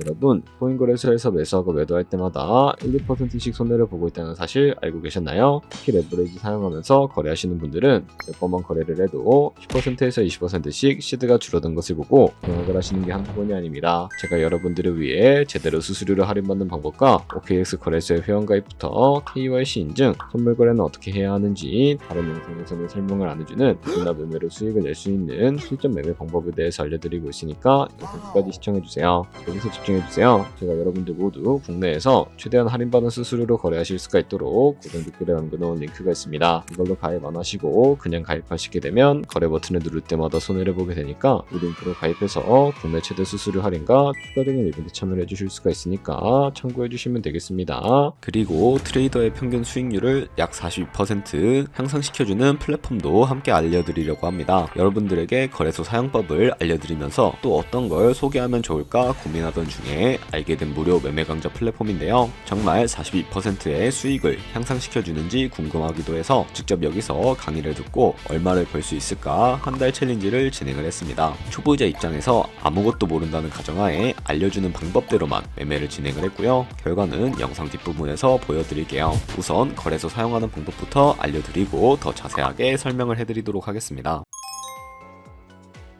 여러분, 코인 거래소에서 매수하고 매도할 때마다 1~2%씩 손해를 보고 있다는 사실 알고 계셨나요? 특히 레버리지 사용하면서 거래하시는 분들은 몇 번만 거래를 해도 10%에서 20%씩 시드가 줄어든 것을 보고 경악을 하시는 게 한두 번이 아닙니다. 제가 여러분들을 위해 제대로 수수료를 할인받는 방법과 OKX 거래소의 회원가입부터 KYC 인증, 선물 거래는 어떻게 해야 하는지 다른 영상에서는 설명을 안 해주는 누구나 매매로 수익을 낼 수 있는 실전 매매 방법에 대해서 알려드리고 있으니까 영상 끝까지 시청해주세요. 여기서 집중해주세요. 제가 여러분들 모두 국내에서 최대한 할인받은 수수료로 거래하실 수가 있도록 고정 댓글에 남겨놓은 링크가 있습니다. 이걸로 가입 안 하시고 그냥 가입하시게 되면 거래 버튼을 누를 때마다 손해를 보게 되니까 이 링크로 가입해서 국내 최대 수수료 할인과 추가적인 이벤트 참여를 해주실 수가 있으니까 참고해주시면 되겠습니다. 그리고 트레이더의 평균 수익률을 약 42% 향상시켜주는 플랫폼도 함께 알려드리려고 합니다. 여러분들에게 거래소 사용법을 알려드리면서 또 어떤 걸 소개하면 좋을까 고민하던 중에 알게 된 무료 매매 강좌 플랫폼인데요. 정말 42%의 수익을 향상시켜주는지 궁금하기도 해서 직접 여기서 강의를 듣고 얼마를 벌 수 있을까 한 달 챌린지를 진행을 했습니다. 초보자 입장에서 아무것도 모른다는 가정하에 알려주는 방법대로만 매매를 진행을 했고요. 결과는 영상 뒷부분에서 보여드릴게요. 우선 거래소 사용하는 방법부터 알려드리고 더 자세하게 설명을 해드리도록 하겠습니다.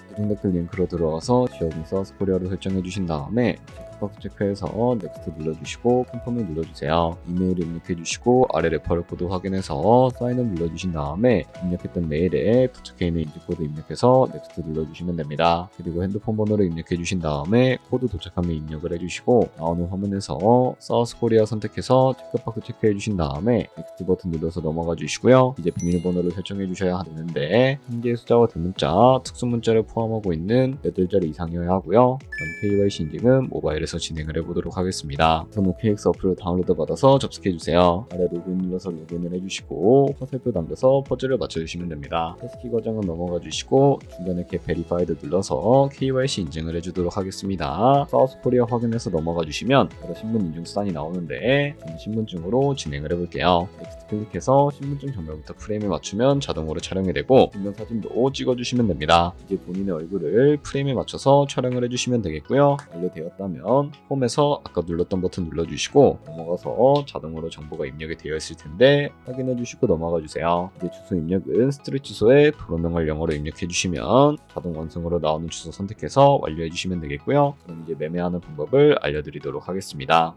고정 댓글 링크로 들어와서 지역인 사우스코리아를 설정해 주신 다음에 체크박스 체크해서 넥스트 눌러주시고 컨펌을 눌러주세요. 이메일 입력해 주시고 아래 레퍼럴 코드 확인해서 사인업 눌러주신 다음에 입력했던 메일에 도착해 있는 인증코드 입력해서 넥스트 눌러주시면 됩니다. 그리고 핸드폰 번호를 입력해 주신 다음에 코드 도착하면 입력을 해주시고 나오는 화면에서 사우스코리아 선택해서 체크박스 체크해 주신 다음에 넥스트 버튼 눌러서 넘어가 주시고요. 이제 비밀번호를 설정해 주셔야 되는데 현재 숫자와 대문자, 특수문자를 포함하고 있는 8자리 이상이어야 하고요. 그럼 KYC 인증은 모바일에서 진행을 해보도록 하겠습니다. 우선 OKX 어플을 다운로드 받아서 접속해주세요. 아래 로그인 눌러서 로그인을 해주시고 화살표 남겨서 퍼즐을 맞춰주시면 됩니다. 패스키 과정은 넘어가 주시고 중간에 Get Verified 눌러서 KYC 인증을 해주도록 하겠습니다. 사우스코리아 확인해서 넘어가 주시면 바로 신분 인증 수단이 나오는데 저는 신분증으로 진행을 해볼게요. 넥스트 클릭해서 신분증 정면부터 프레임에 맞추면 자동으로 촬영이 되고 뒷면 사진도 찍어주시면 됩니다. 이제 본인의 얼굴을 프레임에 맞춰서 촬영을 해주시면 되겠고요. 완료되었다면 홈에서 아까 눌렀던 버튼 눌러주시고 넘어가서 자동으로 정보가 입력이 되어 있을 텐데 확인해주시고 넘어가 주세요. 이제 주소 입력은 스트릿 주소에 도로명을 영어로 입력해 주시면 자동 완성으로 나오는 주소 선택해서 완료해 주시면 되겠고요. 그럼 이제 매매하는 방법을 알려드리도록 하겠습니다.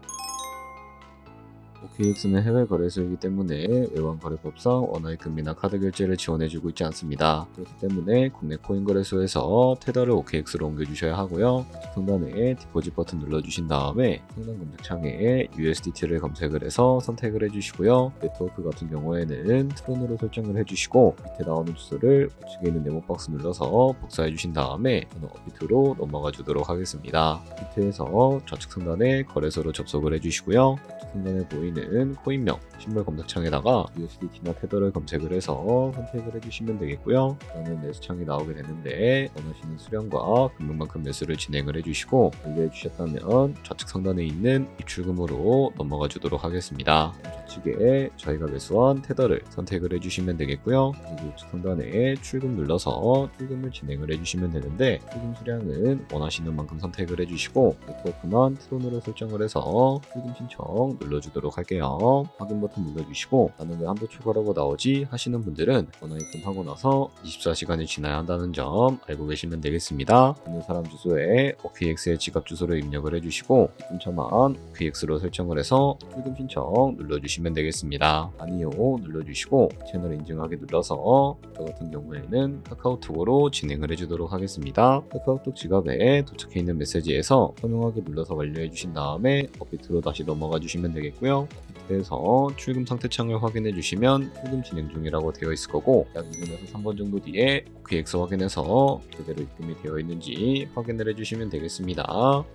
OKX는 해외 거래소이기 때문에 외환거래법상 원화의 금리나 카드 결제를 지원해주고 있지 않습니다. 그렇기 때문에 국내 코인 거래소에서 테더를 OKX로 옮겨주셔야 하고요. 상단에 디포짓 버튼 눌러주신 다음에 상단 검색창에 USDT를 검색을 해서 선택을 해주시고요. 네트워크 같은 경우에는 트론으로 설정을 해주시고 밑에 나오는 주소를 우측에 있는 네모 박스 눌러서 복사해주신 다음에 저는 업비트로 넘어가 주도록 하겠습니다. 비트에서 좌측 상단에 거래소로 접속을 해주시고요. 좌측 상단에 보이는 코인명 신발 검색창에다가 USDT나 테더를 검색을 해서 선택을 해주시면 되겠고요. 그러면 매수창이 나오게 되는데 원하시는 수량과 금액만큼 매수를 진행을 해주시고 완료해 주셨다면 좌측 상단에 있는 입출금으로 넘어가 주도록 하겠습니다. 좌측에 저희가 매수한 테더를 선택을 해주시면 되겠고요. 그리고 우측 상단에 출금 눌러서 출금을 진행을 해주시면 되는데 출금 수량은 원하시는 만큼 선택을 해주시고 네트워크만 트론으로 설정을 해서 출금 신청 눌러주도록 할게요. 확인 버튼 눌러주시고 나는 왜 한도 초과라고 나오지 하시는 분들은 원화 입금하고 나서 24시간이 지나야 한다는 점 알고 계시면 되겠습니다. 있는 사람 주소에 OKX의 지갑 주소를 입력을 해주시고 입금처만 OKX로 설정을 해서 출금 신청 눌러주시면 되겠습니다. 아니요 눌러주시고 채널 인증하기 눌러서 저 같은 경우에는 카카오톡으로 진행을 해주도록 하겠습니다. 카카오톡 지갑에 도착해 있는 메시지에서 서명하기 눌러서 완료해 주신 다음에 업비트로 다시 넘어가 주시면 되겠고요. 업비트에서 출금 상태 창을 확인해 주시면 출금 진행 중이라고 되어 있을 거고 약 2분에서 3분 정도 뒤에 OKX 확인해서 제대로 입금이 되어 있는지 확인을 해주시면 되겠습니다.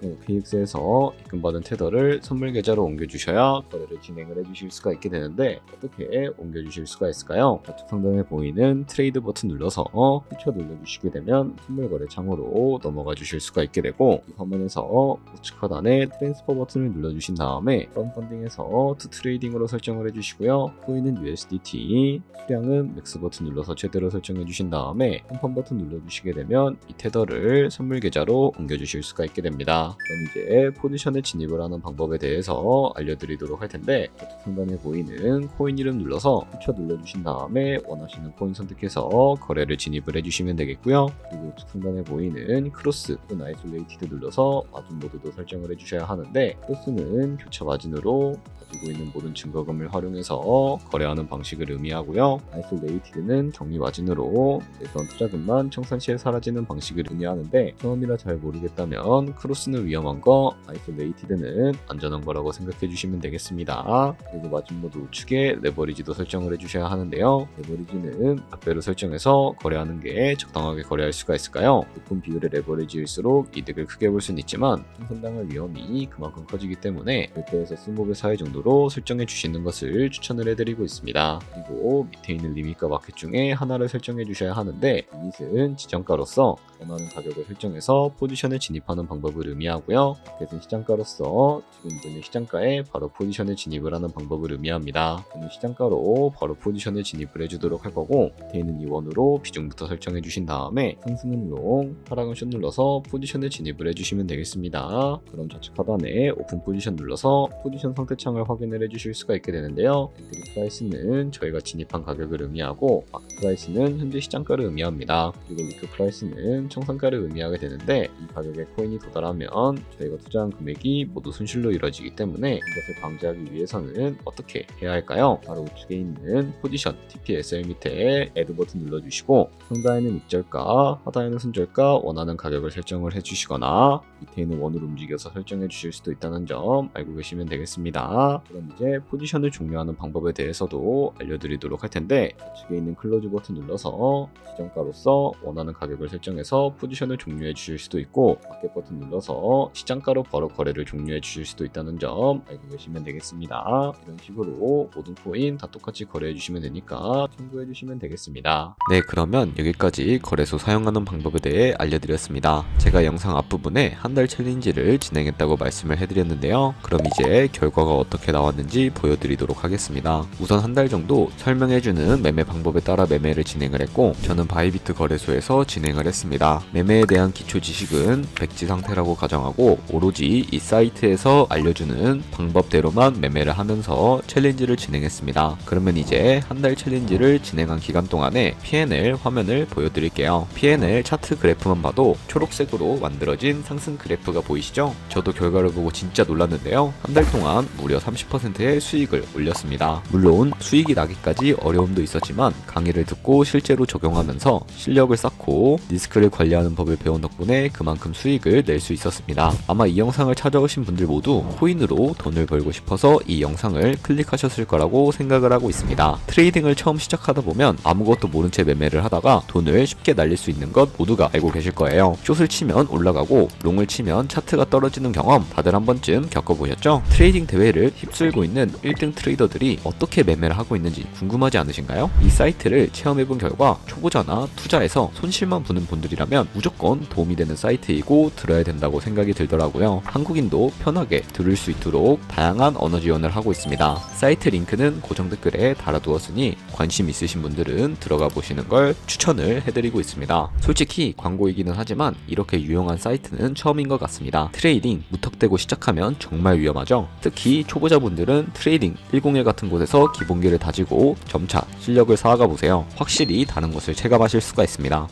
OKX에서 입금받은 테더를 선물 계좌로 옮겨주셔야 거래를 진행을 해주실 수가 있게 되는데 어떻게 옮겨주실 수가 있을까요? 좌측 상단에 보이는 트레이드 버튼 눌러서 퓨처 눌러주시게 되면 선물 거래 창으로 넘어가 주실 수가 있게 되고 이 화면에서 우측 하단에 트랜스퍼 버튼을 눌러주신 다음에 펀드 펀딩에서 투 트레이딩으로 설정을 해주시고요. 코인은 USDT, 수량은 맥스 버튼 눌러서 최대로 설정해 주신 다음에 컴펌 버튼 눌러주시게 되면 이 테더를 선물 계좌로 옮겨주실 수가 있게 됩니다. 그럼 이제 포지션에 진입을 하는 방법에 대해서 알려드리도록 할 텐데, 좌측 상단에 보이는 코인 이름 눌러서 퓨처 눌러주신 다음에 원하시는 코인 선택해서 거래를 진입을 해주시면 되겠고요. 그리고 우측 상단에 보이는 크로스 또는 아이솔레이티드 눌러서 마진 모드도 설정을 해주셔야 하는데, 크로스는 교차 마진으로 가지고 있는 모든 증거금을 활용해서 거래하는 방식을 의미하고요. 아이솔레이티드는 격리 마진으로 내수한 투자금만 청산 시에 사라지는 방식을 의미하는데, 처음이라 잘 모르겠다면 크로스는 위험한 거, 아이솔레이티드는 안전한 거라고 생각해 주시면 되겠습니다. 그리고 마진 모드 우측에 레버리지도 설정을 해주셔야 하는데요. 레버리지는 몇 배로 설정해서 거래하는 게 적당하게 거래할 수가 있을까요? 높은 비율의 레버리지일수록 이득을 크게 볼 수는 있지만 상승당할 위험이 그만큼 커지기 때문에 10배에서 20배 사이 정도로 설정해 주시는 것을 추천을 해드리고 있습니다. 그리고 밑에 있는 리밋과 마켓 중에 하나를 설정해 주셔야 하는데, 리밋은 지정가로서 원하는 가격을 설정해서 포지션에 진입하는 방법을 의미하고요. 마켓은 시장가로서 지금 있는 시장가에 바로 포지션에 진입을 하는 방법을 의미합니다. 저는 시장가로 바로 포지션에 진입을 해주도록 할 거고, 밑에 있는 이 원으로 비중부터 설정해 주신 다음에 상승은 롱, 하락은 숏 눌러서 포지션에 진입을 해주시면 되겠습니다. 그럼 좌측 하단에 오픈 포지션 눌러서 포지션 상태창을 확인을 해주실 수가 있게 되는데요. 엔트리 프라이스는 저희가 진입한 가격을 의미하고, 마켓 프라이스는 현재 시장가를 의미합니다. 그리고 리크 프라이스는 청산가를 의미하게 되는데, 이 가격에 코인이 도달하면 저희가 투자한 금액이 모두 손실로 이루어지기 때문에 이것을 방지하기 위해서는 어떻게 해야 할까요? 바로 우측에 있는 포지션 TPSL 밑에 애드 버튼 눌러주시고, 상단에는 익절가, 하단에는 손절가 원하는 가격을 설정을 해주시거나 밑에 있는 원을 움직여서 설정해 주실 수도 있다는 점 알고 계시면 되겠습니다. 그럼 이제 포지션을 종료하는 방법에 대해서도 알려드리도록 할 텐데, 좌측에 있는 클로즈 버튼 눌러서 지정가로서 원하는 가격을 설정해서 포지션을 종료해 주실 수도 있고, 마켓 버튼 눌러서 시장가로 바로 거래를 종료해 주실 수도 있다는 점 알고 계시면 되겠습니다. 이런 식으로 모든 코인 다 똑같이 거래해 주시면 되니까 참고해 주시면 되겠습니다. 네, 그러면 여기까지 거래소 사용하는 방법에 대해 알려드렸습니다. 제가 영상 앞부분에 한 달 챌린지를 진행했다고 말씀을 해드렸는데요. 그럼 이제 결과가 어떻게 나왔는지 보여드리도록 하겠습니다. 우선 한 달 정도 설명해주는 매매 방법에 따라 매매를 진행을 했고, 저는 바이비트 거래소에서 진행을 했습니다. 매매에 대한 기초 지식은 백지 상태라고 가정하고, 오로지 이 사이트에서 알려주는 방법대로만 매매를 하면서 챌린지를 진행했습니다. 그러면 이제 한 달 챌린지를 진행한 기간 동안에 P&L 화면을 보여드릴게요. P&L 차트 그래프만 봐도 초록색으로 만들어진 상승 그래프가 보이시죠? 저도 결과를 보고 진짜 놀랐는데요. 한 달 동안 무려 30%의 수익을 올렸습니다. 물론 수익이 나기까지 어려움도 있었지만 강의를 듣고 실제로 적용하면서 실력을 쌓고 리스크를 관리하는 법을 배운 덕분에 그만큼 수익을 낼 수 있었습니다. 아마 이 영상을 찾아오신 분들 모두 코인으로 돈을 벌고 싶어서 이 영상을 클릭하셨을 거라고 생각을 하고 있습니다. 트레이딩을 처음 시작하다 보면 아무것도 모른 채 매매를 하다가 돈을 쉽게 날릴 수 있는 것 모두가 알고 계실 거예요. 숏을 치면 올라가고 롱을 치면 차트가 떨어지는 경험 다들 한 번쯤 겪어보셨죠? 트레이딩 대회를 휩쓸고 있는 1등 트레이더들이 어떻게 매매를 하고 있는지 궁금하지 않으신가요? 이 사이트를 체험해본 결과 초보자나 투자에서 손실만 보는 분들이라면 무조건 도움이 되는 사이트이고 들어야 된다고 생각이 들더라고요. 한국인도 편하게 들을 수 있도록 다양한 언어 지원을 하고 있습니다. 사이트 링크는 고정 댓글에 달아두었으니 관심 있으신 분들은 들어가 보시는 걸 추천을 해드리고 있습니다. 솔직히 광고이기는 하지만 이렇게 유용한 사이트는 처음인 것 같습니다. 트레이딩 무턱대고 시작하면 정말 위험하죠. 특히 초보자분들은 트레이딩 101 같은 곳에서 기본기를 다지고 점차 실력을 쌓아가 보세요. 확실히 다른 것을 체감하실 수가 있습니다.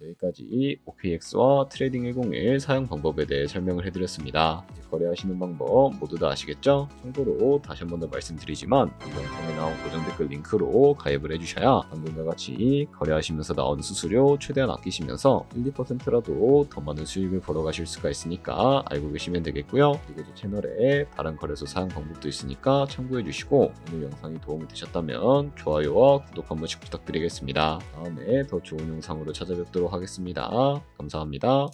여기까지 OKX와 트레이딩 101 사용 방법에 대해 설명을 해드렸습니다. 이제 거래하시는 방법 모두 다 아시겠죠? 참고로 다시 한 번 더 말씀드리지만 이 영상에 나온 고정 댓글 링크로 가입을 해주셔야 방금과 같이 거래하시면서 나온 수수료 최대한 아끼시면서 1, 2%라도 더 많은 수익을 벌어가실 수가 있으니까 알고 계시면 되겠고요. 그리고 제 채널에 다른 거래소 사용 방법도 있으니까 참고해주시고, 오늘 영상이 도움이 되셨다면 좋아요와 구독 한 번씩 부탁드리겠습니다. 다음에 더 좋은 영상으로 찾아뵙도록 하겠습니다. 감사합니다.